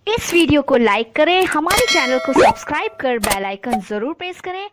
इस वीडियो को लाइक करें, हमारे चैनल को सब्सक्राइब कर बेल आइकन जरूर प्रेस करें।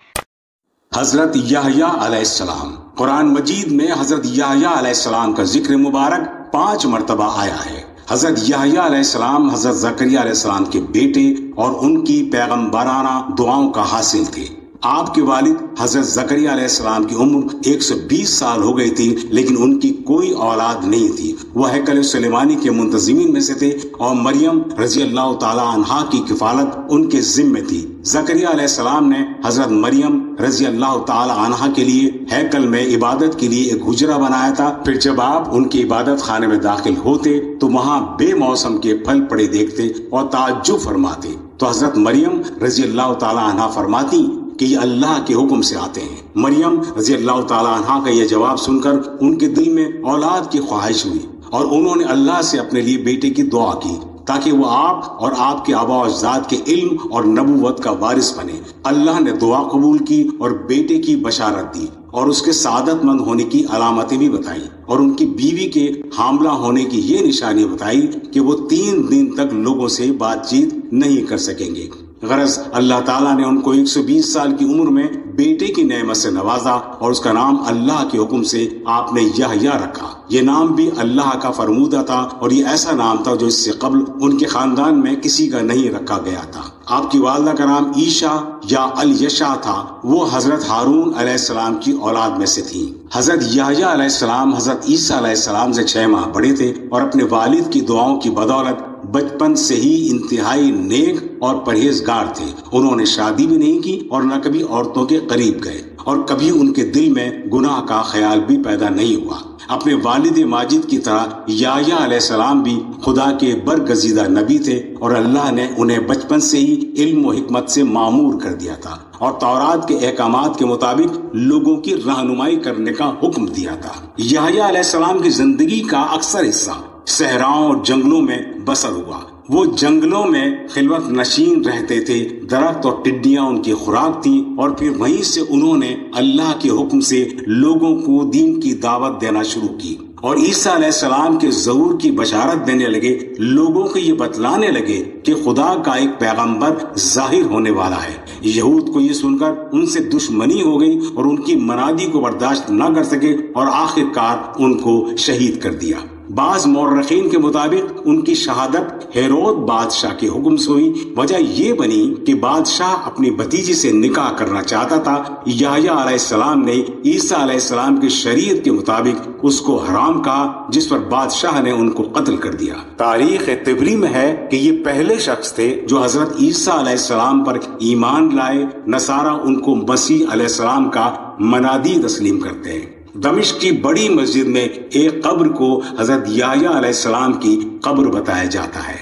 हजरत याहया अलैहिस्सलाम, कुरान मजीद में हजरत याहया अलैहिस्सलाम का जिक्र मुबारक 5 मरतबा आया है। हजरत याहया अलैहिस्सलाम हजरत जकरिया अलैहिस्सलाम के बेटे और उनकी पैगंबराना दुआओं का हासिल थे। आपके वालिद हजरत जकरिया अलैहिस्सलाम की उम्र 120 साल हो गई थी, लेकिन उनकी कोई औलाद नहीं थी। वह हैकल सुलेमानी के मुंतजिमीन में से थे और मरियम रजी अल्लाह ताला अन्हा की किफालत उनके जिम्मे थी। जकरिया अलैहिस्सलाम ने हजरत मरियम रजी अल्लाह ताला अन्हा के लिए हैकल में इबादत के लिए एक हुजरा बनाया था। फिर जब आप उनके इबादत खाने में दाखिल होते तो वहाँ बेमौसम के फल पड़े देखते और ताज्जुब फरमाते। तो हजरत मरियम रजी अल्लाह ताला अन्हा फरमाती कि ये अल्लाह के हुक्म से आते हैं। मरियम रजी अल्लाह ताला अन्हा का यह जवाब सुनकर उनके दिल में औलाद की ख्वाहिश हुई और उन्होंने अल्लाह से अपने लिए बेटे की दुआ की ताकि वो आप और आपके आबा अजदाद के इल्म और नबूवत का वारिस बने। अल्लाह ने दुआ कबूल की और बेटे की बशारत दी और उसके सादतमंद होने की अलामतें भी बताई और उनकी बीवी के हामला होने की ये निशानी बताई कि वो 3 दिन तक लोगों से बातचीत नहीं कर सकेंगे। गरज अल्लाह ताला ने उनको 120 साल की उम्र में बेटे की नेमत से नवाजा और उसका नाम अल्लाह के हुक्म से आपने याहया रखा। ये नाम भी अल्लाह का फरमूदा था और ये ऐसा नाम था जो इससे कबल उनके खानदान में किसी का नहीं रखा गया था। आपकी वालिदा का नाम ईशा या अल यशा था। वो हजरत हारून अलैहिस्सलाम की औलाद में से थी। हजरत याहया अलैहिस्सलाम हजरत ईसा अलैहिस्सलाम से 6 माह बड़े थे और अपने वालिद की दुआओं की बदौलत बचपन से ही इंतहाई नेक और परहेजगार थे। उन्होंने शादी भी नहीं की और न कभी औरतों के करीब गए और कभी उनके दिल में गुनाह का ख्याल भी पैदा नहीं हुआ। अपने वालिद माजिद की तरह याहया अलैहिस्सलाम भी खुदा के बरगजीदा नबी थे और अल्लाह ने उन्हें बचपन से ही इल्म व हिकमत से मामूर कर दिया था और तौरात के अहकामात के मुताबिक लोगों की रहनुमाई करने का हुक्म दिया था। याहया अलैहिस्सलाम की जिंदगी का अक्सर हिस्सा सहराओं और जंगलों में बसर हुआ। वो जंगलों में खिलवत नशीन रहते थे। दरख्त और टिड्डियां उनकी खुराक थी और फिर वहीं से उन्होंने अल्लाह के हुक्म से लोगों को दीन की दावत देना शुरू की और ईसा अलैहिस्सलाम के ज़हूर की बशारत देने लगे। लोगों को ये बतलाने लगे कि खुदा का एक पैगंबर जाहिर होने वाला है। यहूद को ये सुनकर उनसे दुश्मनी हो गई और उनकी मनादी को बर्दाश्त न कर सके और आखिरकार उनको शहीद कर दिया। बाज मौर्रखीन के मुताबिक उनकी शहादत हेरोद बादशाह के हुक्म से हुई। वजह ये बनी कि बादशाह अपनी भतीजी से निकाह करना चाहता था। याहया अलैहिस्सलाम ने ईसा अलैहिस्सलाम की शरीयत के मुताबिक उसको हराम कहा, जिस पर बादशाह ने उनको कत्ल कर दिया। तारीख तिबरी में है कि ये पहले शख्स थे जो हजरत ईसा अलैहिस्सलाम पर ईमान लाए। नसारा उनको मसीह अलैहिस्सलाम का मनादी तस्लीम करते हैं। दमिश्क की बड़ी मस्जिद में एक कब्र को हजरत याहया अलैहिस्सलाम की कब्र बताया जाता है।